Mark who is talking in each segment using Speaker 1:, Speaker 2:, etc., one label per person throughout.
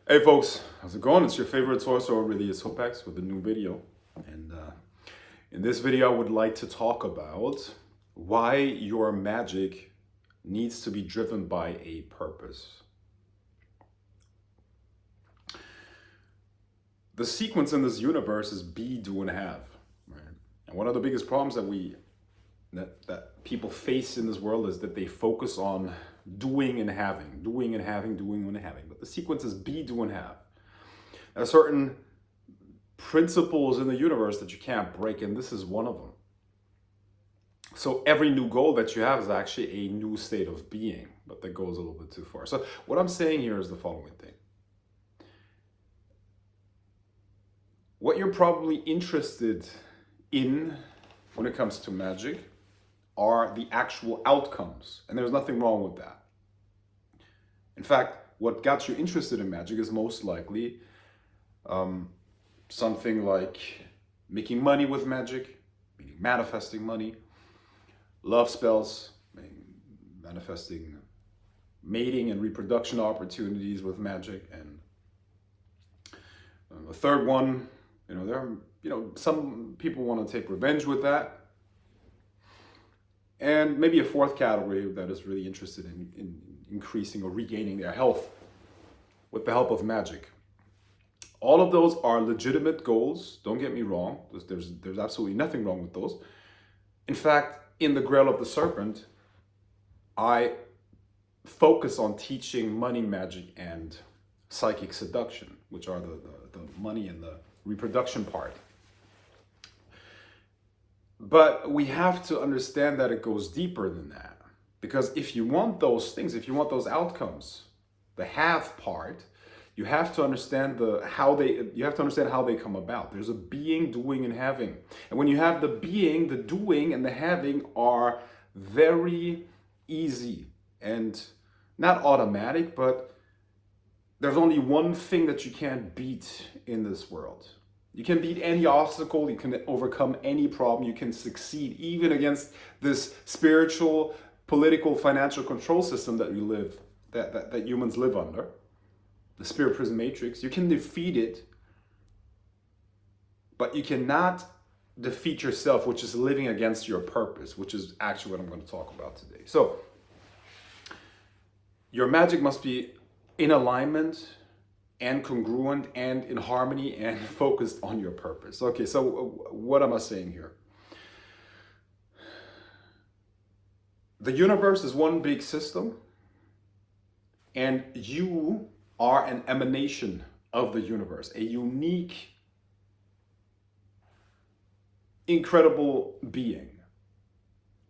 Speaker 1: Hey folks, how's it going? It's your favorite sorcerer, really is Hopex, with a new video. And in this video, I would like to talk about why your magic needs to be driven by a purpose. The sequence in this universe is be, do, and have. Right? And one of the biggest problems that people face in this world is that they focus on doing and having, doing and having, doing and having. But the sequence is be, do, and have. There are certain principles in the universe that you can't break, and this is one of them. So every new goal that you have is actually a new state of being, but that goes a little bit too far. So what I'm saying here is the following thing. What you're probably interested in when it comes to magic are the actual outcomes, and there's nothing wrong with that. In fact, what got you interested in magic is most likely something like making money with magic, meaning manifesting money, love spells, meaning manifesting mating and reproduction opportunities with magic, and the third one, some people want to take revenge with that. And maybe a fourth category that is really interested in increasing or regaining their health with the help of magic. All of those are legitimate goals. Don't get me wrong. There's absolutely nothing wrong with those. In fact, in the Grail of the Serpent, I focus on teaching money magic and psychic seduction, which are the money and the reproduction part. But we have to understand that it goes deeper than that. Because if you want those things, if you want those outcomes, the have part, you have to understand how they come about. There's a being, doing, and having. And when you have the being, the doing, and the having are very easy and not automatic, but there's only one thing that you can't beat in this world. You can beat any obstacle, you can overcome any problem, you can succeed even against this spiritual, political, financial control system that that humans live under, the spirit prison matrix. You can defeat it, but you cannot defeat yourself, which is living against your purpose, which is actually what I'm going to talk about today. So, your magic must be in alignment and congruent and in harmony and focused on your purpose. Okay, so what am I saying here? The universe is one big system, and you are an emanation of the universe, a unique, incredible being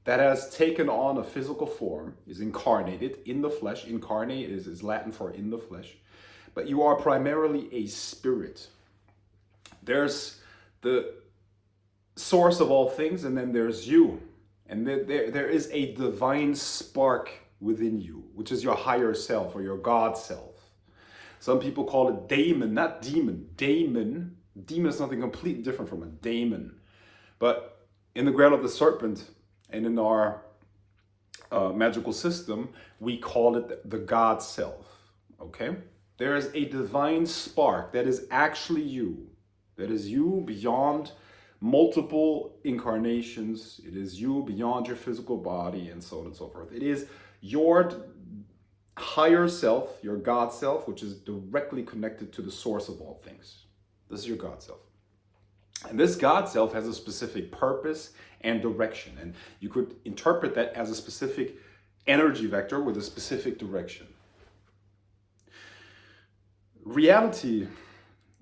Speaker 1: that has taken on a physical form, is incarnated in the flesh. Incarnate is Latin for in the flesh. But you are primarily a spirit. There's the source of all things, and then there's you. And there is a divine spark within you, which is your higher self or your God self. Some people call it daemon, not demon. Daemon. Demon is something completely different from a daemon. But in the Grail of the Serpent and in our magical system, we call it the God self. Okay? There is a divine spark that is actually you. That is you beyond multiple incarnations. It is you beyond your physical body, and so on and so forth. It is your higher self, your God self, which is directly connected to the source of all things. This is your God self. And this God self has a specific purpose and direction. And you could interpret that as a specific energy vector with a specific direction. Reality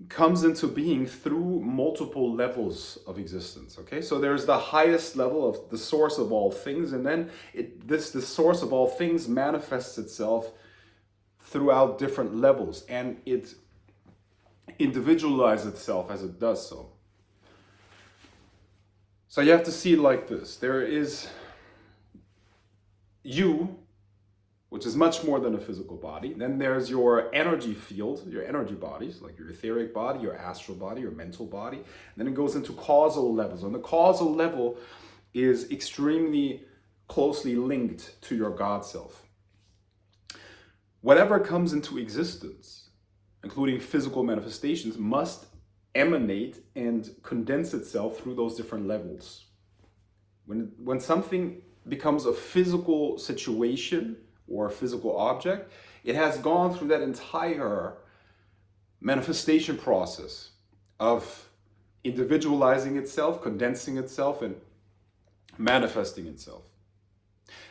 Speaker 1: comes into being through multiple levels of existence. Okay, so there's the highest level of the source of all things, and then the source of all things manifests itself throughout different levels, and it individualizes itself as it does so. So you have to see it like this. There is you, which is much more than a physical body. Then there's your energy field, your energy bodies, like your etheric body, your astral body, your mental body. And then it goes into causal levels. And the causal level is extremely closely linked to your God self. Whatever comes into existence, including physical manifestations, must emanate and condense itself through those different levels. When something becomes a physical situation or a physical object, it has gone through that entire manifestation process of individualizing itself, condensing itself, and manifesting itself.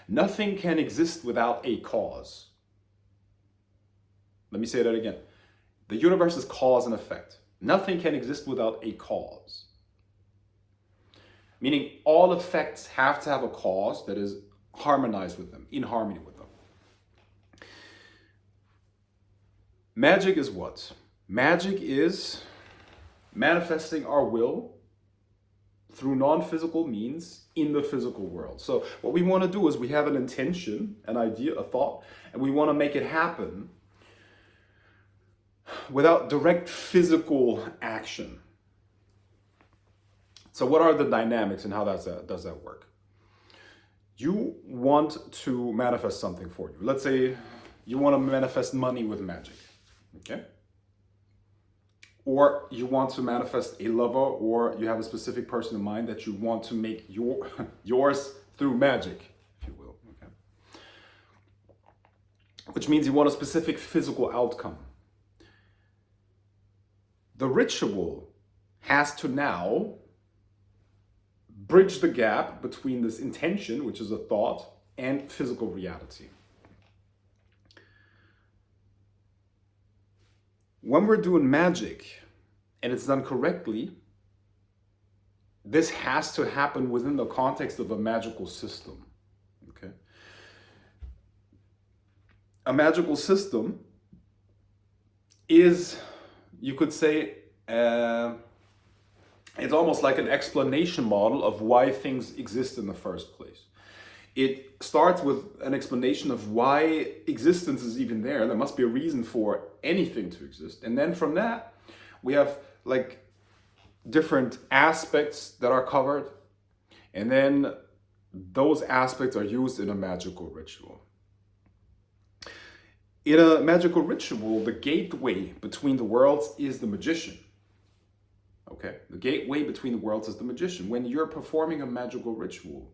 Speaker 1: Nothing can exist without a cause. Let me say that again. The universe is cause and effect. Nothing can exist without a cause. Meaning all effects have to have a cause that is harmonized with them, in harmony with them. Magic is what? Magic is manifesting our will through non-physical means in the physical world. So what we want to do is we have an intention, an idea, a thought, and we want to make it happen without direct physical action. So what are the dynamics and how does that work? You want to manifest something for you. Let's say you want to manifest money with magic, okay? Or you want to manifest a lover, or you have a specific person in mind that you want to make yours through magic, if you will, okay? Which means you want a specific physical outcome. The ritual has to now bridge the gap between this intention, which is a thought, and physical reality. When we're doing magic and it's done correctly, this has to happen within the context of a magical system. Okay? A magical system is, you could say, it's almost like an explanation model of why things exist in the first place. It starts with an explanation of why existence is even there. There must be a reason for anything to exist. And then from that, we have like different aspects that are covered. And then those aspects are used in a magical ritual. In a magical ritual, the gateway between the worlds is the magician. Okay, the gateway between the worlds is the magician. When you're performing a magical ritual,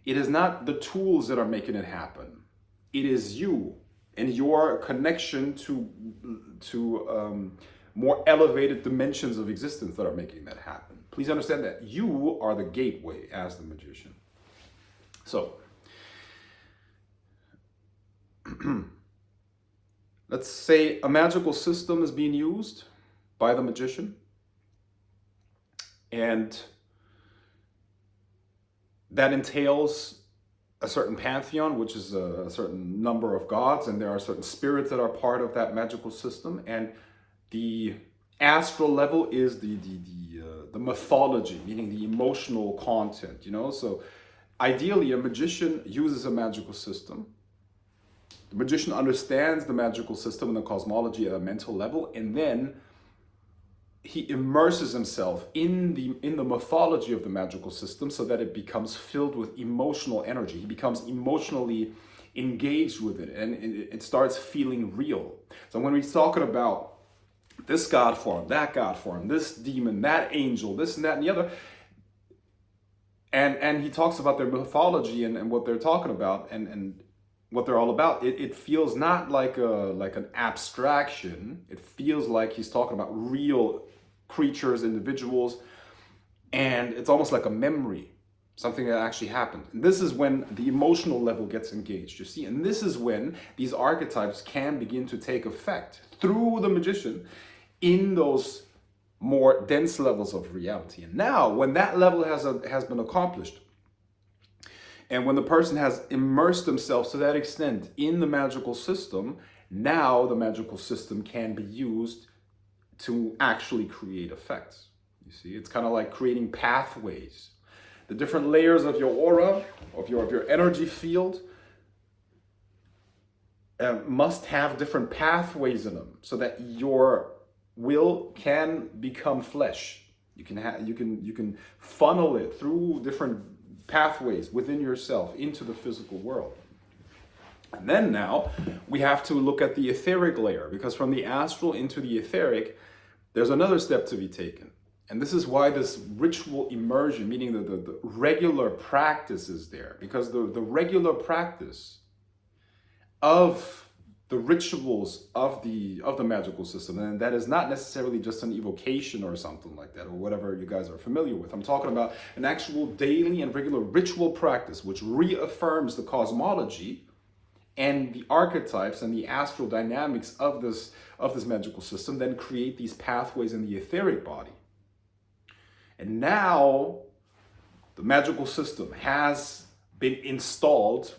Speaker 1: it is not the tools that are making it happen. It is you and your connection to more elevated dimensions of existence that are making that happen. Please understand that you are the gateway as the magician. So, let's say a magical system is being used by the magician, and that entails a certain pantheon, which is a certain number of gods, and there are certain spirits that are part of that magical system. And the astral level is the mythology, meaning the emotional content. You know, so ideally, a magician uses a magical system. The magician understands the magical system and the cosmology at a mental level, and then he immerses himself in the mythology of the magical system so that it becomes filled with emotional energy. He becomes emotionally engaged with it, and it starts feeling real. So when we're talking about this god form, that god form, this demon, that angel, this and that and the other, and he talks about their mythology and what they're talking about and what they're all about, it feels not like an abstraction. It feels like he's talking about real creatures, individuals, and it's almost like a memory, something that actually happened. And this is when the emotional level gets engaged, you see, and this is when these archetypes can begin to take effect through the magician in those more dense levels of reality. And now, when that level has been accomplished, and when the person has immersed themselves to that extent in the magical system, now the magical system can be used to actually create effects. You see, it's kind of like creating pathways. The different layers of your aura, of your energy field, must have different pathways in them so that your will can become flesh. You can funnel it through different pathways within yourself into the physical world. And then now we have to look at the etheric layer, because from the astral into the etheric, there's another step to be taken. And this is why this ritual immersion, meaning the regular practice, is there. Because the regular practice of the rituals of the magical system, and that is not necessarily just an evocation or something like that, or whatever you guys are familiar with. I'm talking about an actual daily and regular ritual practice which reaffirms the cosmology and the archetypes and the astral dynamics of this magical system, then create these pathways in the etheric body. And now the magical system has been installed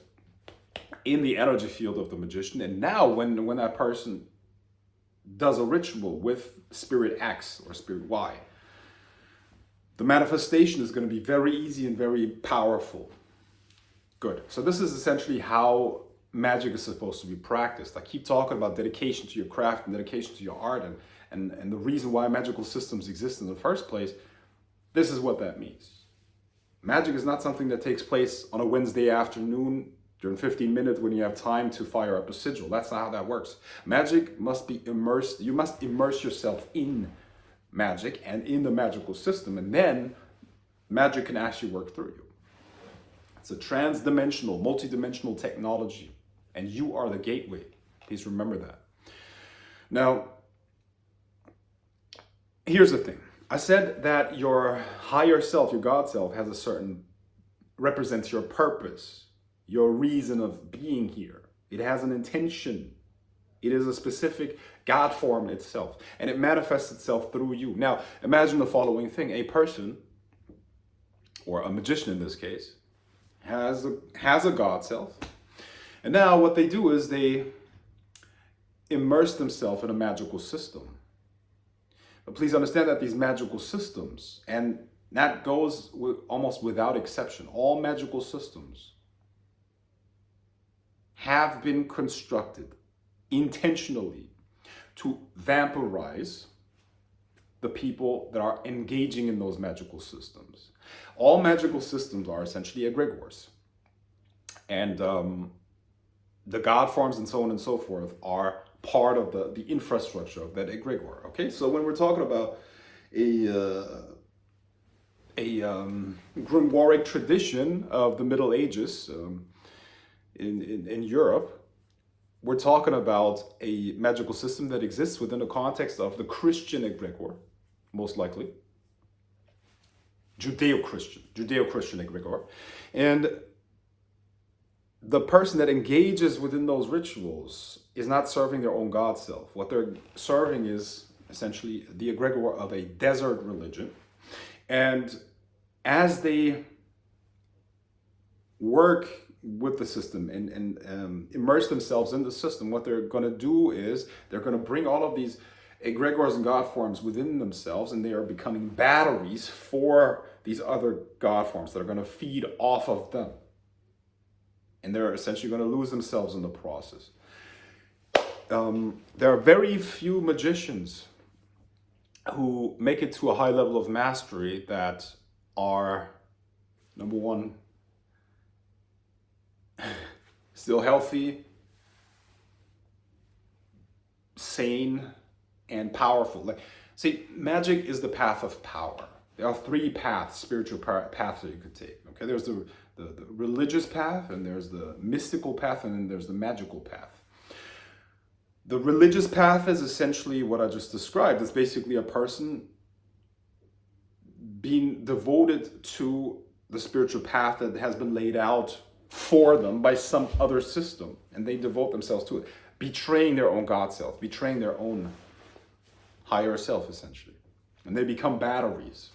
Speaker 1: in the energy field of the magician. And now when that person does a ritual with spirit X or spirit Y, the manifestation is going to be very easy and very powerful. Good. So this is essentially how magic is supposed to be practiced. I keep talking about dedication to your craft and dedication to your art, and the reason why magical systems exist in the first place. This is what that means. Magic is not something that takes place on a Wednesday afternoon during 15 minutes when you have time to fire up a sigil. That's not how that works. Magic must be immersed. You must immerse yourself in magic and in the magical system, and then magic can actually work through you. It's a trans-dimensional, multi-dimensional technology, and you are the gateway. Please remember that. Now, here's the thing. I said that your higher self, your God self, represents your purpose, your reason of being here. It has an intention. It is a specific God form itself, and it manifests itself through you. Now, imagine the following thing. A person, or a magician in this case, has a God self. And now what they do is they immerse themselves in a magical system. But please understand that these magical systems, and that goes almost without exception, all magical systems have been constructed intentionally to vampirize the people that are engaging in those magical systems. All magical systems are essentially egregores. And the God forms and so on and so forth are part of the infrastructure of that egregore. Okay, so when we're talking about a grimoire tradition of the Middle Ages in Europe, we're talking about a magical system that exists within the context of the Christian egregore, most likely. Judeo-Christian egregore. And the person that engages within those rituals is not serving their own God self. What they're serving is essentially the egregore of a desert religion. And as they work with the system and immerse themselves in the system, what they're going to do is they're going to bring all of these egregores and God forms within themselves, and they are becoming batteries for these other God forms that are going to feed off of them. And they're essentially going to lose themselves in the process. There are very few magicians who make it to a high level of mastery that are, number one, still healthy, sane, and powerful. See, magic is the path of power. There are three paths, spiritual paths that you could take. Okay, there's the religious path, and there's the mystical path, and then there's the magical path. The religious path is essentially what I just described. It's basically a person being devoted to the spiritual path that has been laid out for them by some other system, and they devote themselves to it, betraying their own God self, betraying their own higher self, essentially. And they become batteries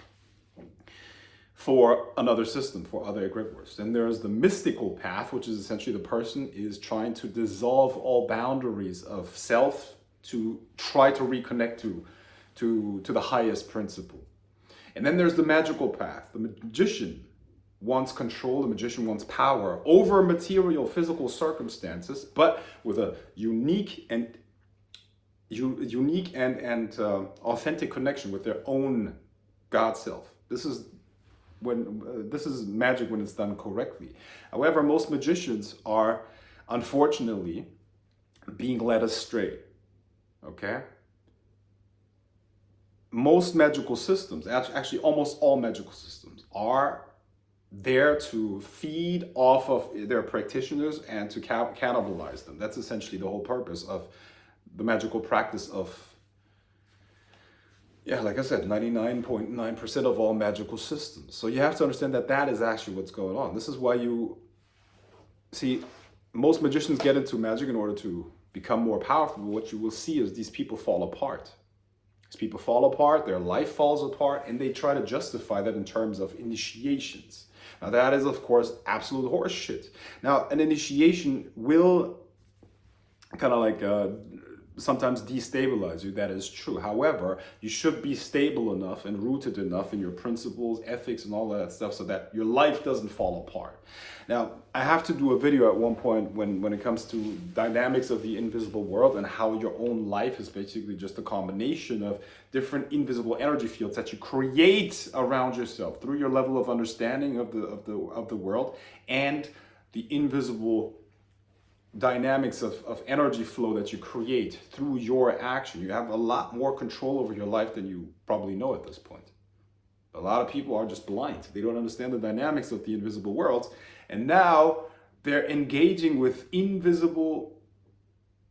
Speaker 1: for another system, for other egregores. Then there's the mystical path, which is essentially the person is trying to dissolve all boundaries of self to try to reconnect to the highest principle. And then there's the magical path. The magician wants control, the magician wants power over material, physical circumstances, but with a unique and authentic connection with their own God self. This is magic when it's done correctly. However, most magicians are unfortunately, being led astray. Okay? Most magical systems, actually almost all magical systems, are there to feed off of their practitioners and to cannibalize them. That's essentially the whole purpose of the magical practice of, yeah, like I said, 99.9% of all magical systems. So you have to understand that that is actually what's going on. This is why you see most magicians get into magic in order to become more powerful. What you will see is these people fall apart. These people fall apart, their life falls apart, and they try to justify that in terms of initiations. Now that is, of course, absolute horseshit. Now, an initiation will kind of like sometimes destabilize you. That is true. However, you should be stable enough and rooted enough in your principles, ethics, and all of that stuff so that your life doesn't fall apart. Now, I have to do a video at one point when it comes to dynamics of the invisible world and how your own life is basically just a combination of different invisible energy fields that you create around yourself through your level of understanding of the world and the invisible dynamics of energy flow that you create through your action. You have a lot more control over your life than you probably know at this point. A lot of people are just blind. They don't understand the dynamics of the invisible world. And now they're engaging with invisible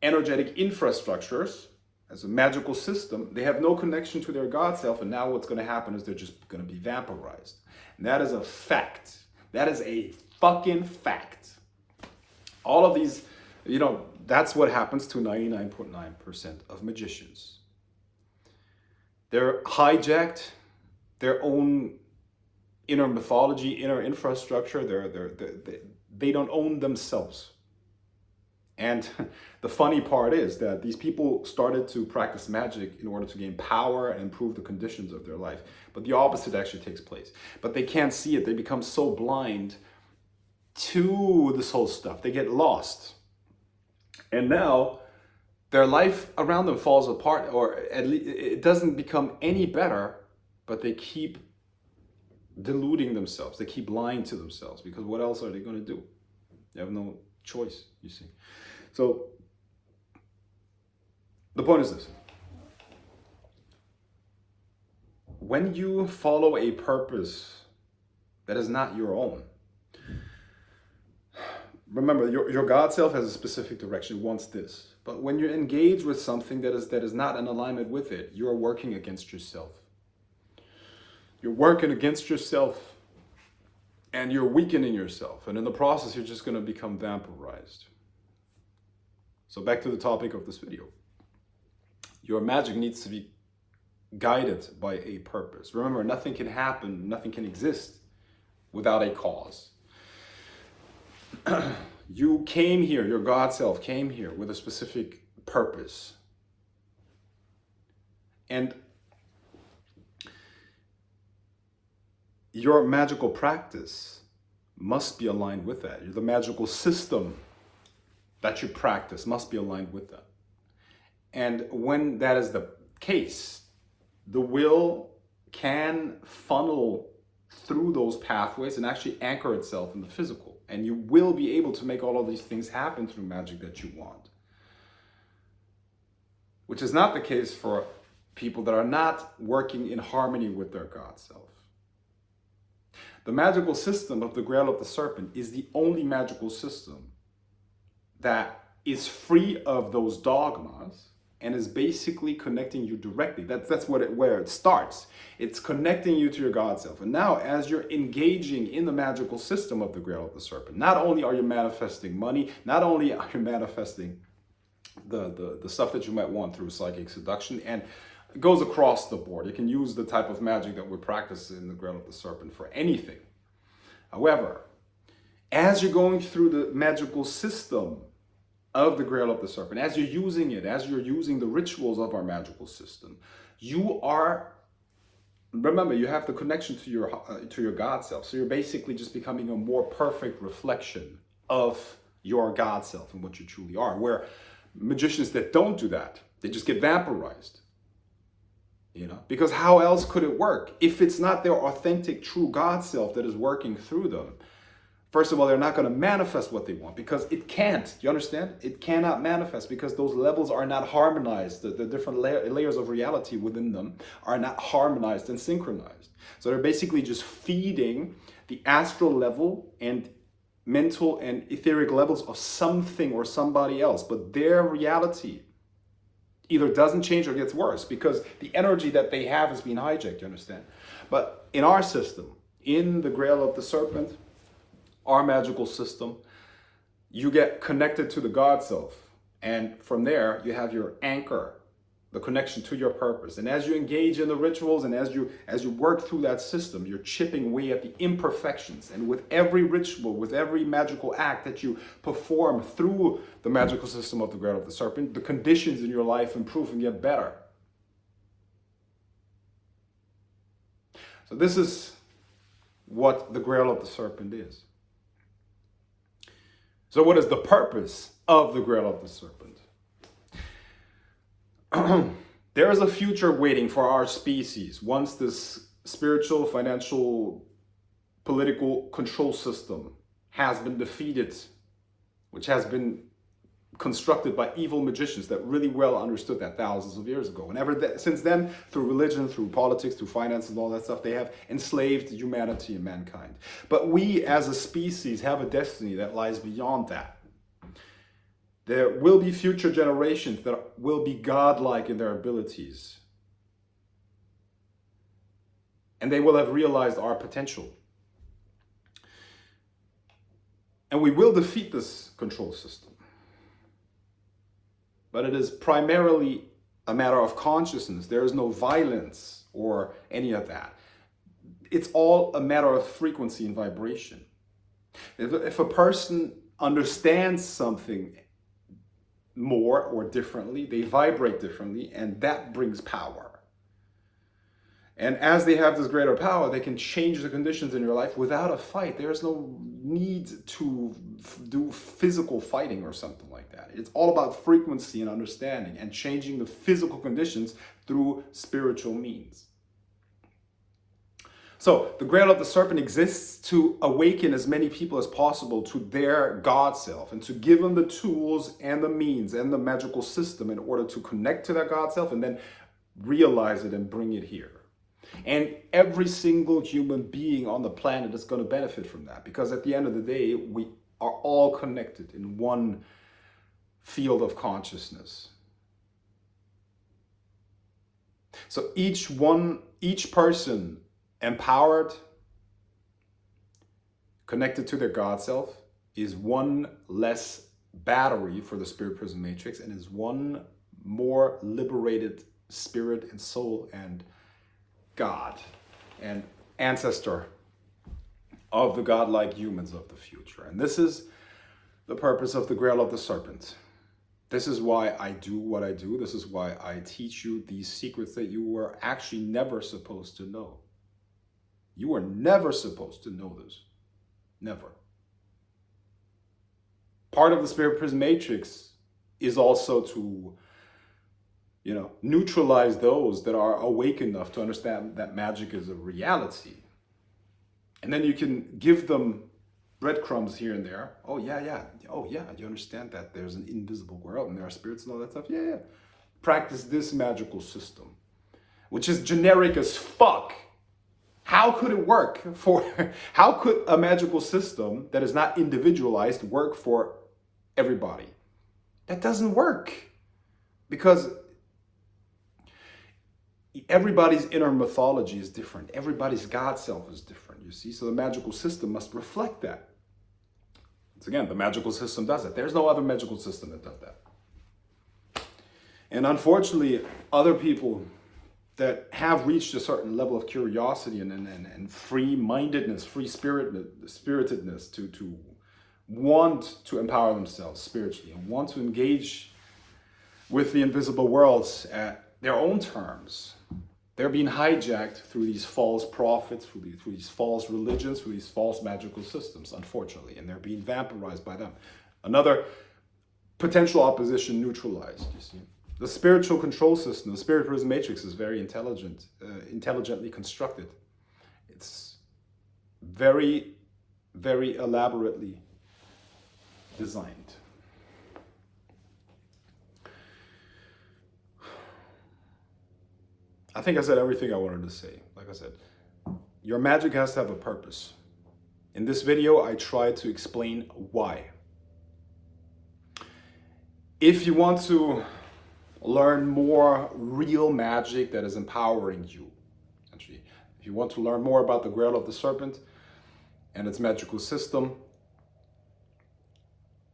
Speaker 1: energetic infrastructures as a magical system. They have no connection to their God self. And now what's going to happen is they're just going to be vaporized. And that is a fact. That is a fucking fact. All of these, that's what happens to 99.9% of magicians. They're hijacked their own inner mythology, inner infrastructure. They don't own themselves. And the funny part is that these people started to practice magic in order to gain power and improve the conditions of their life. But the opposite actually takes place. But they can't see it. They become so blind to this whole stuff. They get lost. And now their life around them falls apart, or at least it doesn't become any better, but they keep deluding themselves. They keep lying to themselves, because what else are they going to do? They have no choice, you see. So the point is this. When you follow a purpose that is not your own, remember, your God self has a specific direction. It wants this. But when you're engaged with something that is not in alignment with it, you're working against yourself. You're working against yourself, and you're weakening yourself. And in the process, you're just going to become vampirized. So back to the topic of this video. Your magic needs to be guided by a purpose. Remember, nothing can happen, nothing can exist without a cause. You came here, your God self came here with a specific purpose. And your magical practice must be aligned with that. The magical system that you practice must be aligned with that. And when that is the case, the will can funnel through those pathways and actually anchor itself in the physical. And you will be able to make all of these things happen through magic that you want. Which is not the case for people that are not working in harmony with their God self. The magical system of the Grail of the Serpent is the only magical system that is free of those dogmas and is basically connecting you directly. That's where it starts. It's connecting you to your God self. And now, as you're engaging in the magical system of the Grail of the Serpent, not only are you manifesting money, not only are you manifesting the stuff that you might want through psychic seduction, and it goes across the board. You can use the type of magic that we practice in the Grail of the Serpent for anything. However, as you're going through the magical system of the Grail of the Serpent, as you're using it, as you're using the rituals of our magical system, you are, remember, you have the connection to your God self. So you're basically just becoming a more perfect reflection of your God self and what you truly are. Where magicians that don't do that, they just get vampirized. Because how else could it work? If it's not their authentic, true God self that is working through them, First of all, they're not going to manifest what they want because it can't. You understand? It cannot manifest because those levels are not harmonized. The different layers of reality within them are not harmonized and synchronized. So they're basically just feeding the astral level and mental and etheric levels of something or somebody else. But their reality either doesn't change or gets worse because the energy that they have is being hijacked, you understand? But in our system, in the Grail of the Serpent, our magical system, you get connected to the God self. And from there, you have your anchor, the connection to your purpose. And as you engage in the rituals and as you work through that system, you're chipping away at the imperfections. And with every ritual, with every magical act that you perform through the magical system of the Grail of the Serpent, the conditions in your life improve and get better. So this is what the Grail of the Serpent is. So what is the purpose of the Grail of the Serpent? There is a future waiting for our species once this spiritual, financial, political control system has been defeated, which has been constructed by evil magicians that really well understood that thousands of years ago. Since then, through religion, through politics, through finance and all that stuff, they have enslaved humanity and mankind. But we as a species have a destiny that lies beyond that. There will be future generations that will be godlike in their abilities. And they will have realized our potential. And we will defeat this control system. But it is primarily a matter of consciousness. There is no violence or any of that. It's all a matter of frequency and vibration. If a person understands something more or differently, they vibrate differently, and that brings power. And as they have this greater power, they can change the conditions in your life without a fight. There's no need to do physical fighting or something like that. It's all about frequency and understanding and changing the physical conditions through spiritual means. So the Grail of the Serpent exists to awaken as many people as possible to their God self and to give them the tools and the means and the magical system in order to connect to their God self and then realize it and bring it here. And every single human being on the planet is going to benefit from that because at the end of the day, we are all connected in one field of consciousness. So each person empowered, connected to their God self, is one less battery for the spirit prism matrix and is one more liberated spirit and soul and God and ancestor of the godlike humans of the future. And this is the purpose of the Grail of the Serpent. This is why I do what I do. This is why I teach you these secrets that you were actually never supposed to know. You were never supposed to know this. Never. Part of the spirit prism matrix is also to, neutralize those that are awake enough to understand that magic is a reality. And then you can give them breadcrumbs here and there. Oh, yeah. Oh, yeah. You understand that there's an invisible world and there are spirits and all that stuff? Yeah. Practice this magical system, which is generic as fuck. How could it work how could a magical system that is not individualized work for everybody? That doesn't work because everybody's inner mythology is different. Everybody's God self is different, you see? So the magical system must reflect that. Once again, the magical system does it. There's no other magical system that does that. And unfortunately, other people that have reached a certain level of curiosity and free-mindedness, free-spiritedness to want to empower themselves spiritually and want to engage with the invisible worlds at their own terms. They're being hijacked through these false prophets, through these false religions, through these false magical systems, unfortunately, and they're being vampirized by them. Another potential opposition neutralized, you see. The spiritual control system, the spirit prism matrix is very intelligently constructed. It's very, very elaborately designed. I think I said everything I wanted to say. Like I said, your magic has to have a purpose. In this video, I try to explain why. If you want to learn more real magic that is empowering you, essentially, if you want to learn more about the Grail of the Serpent and its magical system,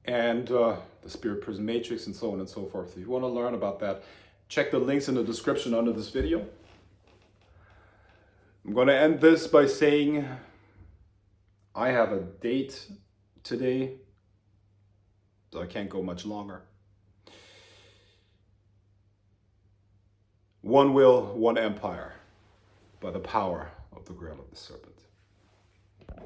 Speaker 1: and the Spirit Prism Matrix, and so on and so forth, if you want to learn about that, check the links in the description under this video. I'm going to end this by saying I have a date today, so I can't go much longer. One will, one empire, by the power of the Grail of the Serpent.